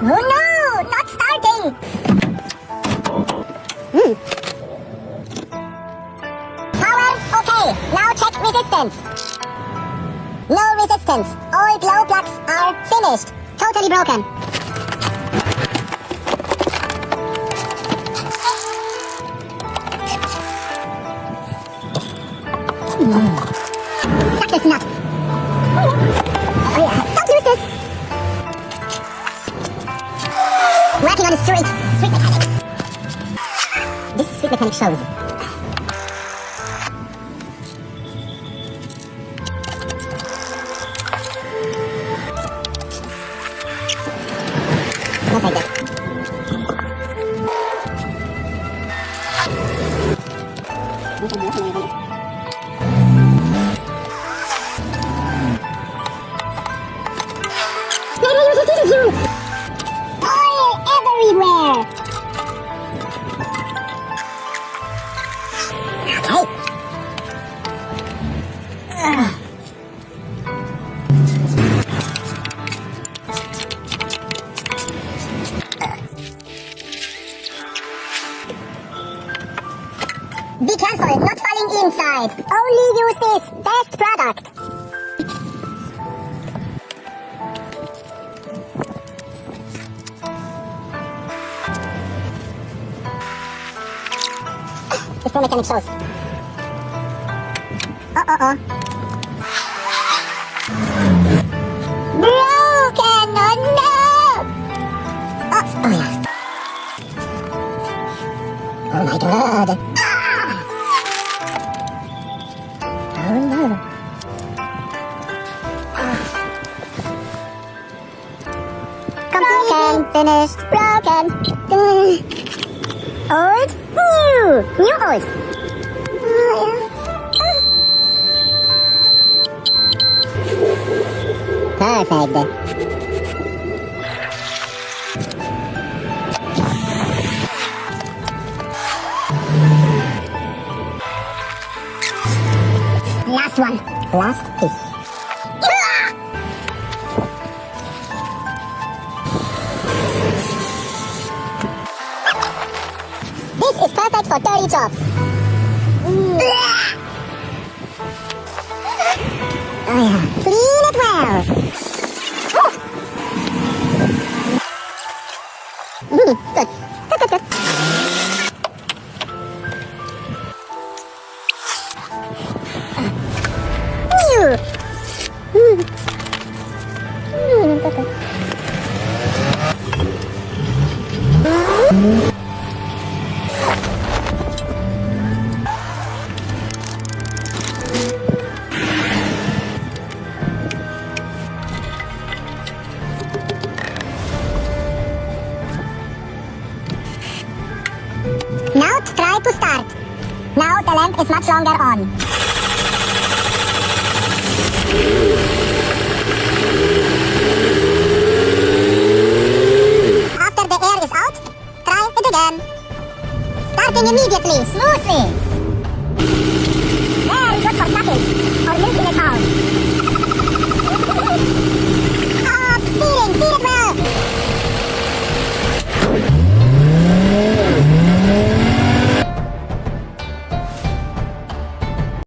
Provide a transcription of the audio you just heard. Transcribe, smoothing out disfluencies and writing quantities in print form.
Oh no! Not starting! Power, okay. Now check resistance. No resistance. All glow plugs are finished. Totally broken. Suck this nut. Oh yeah, don't lose this. Working on a street mechanic. This street mechanic shows. Not like that. Oil everywhere! Okay. Be careful, not falling inside. Only use this best product. This pro mechanic shows. Oh. Broken! Oh no! Oh yeah. Oh my god. Oh no. Broken. Finished. Broken. Old. New. New old. Perfect. Last one. Last piece. This is perfect for dirty jobs. Oh yeah. Clean it well. Good. Good. Now try to start. Now the lamp is much longer on.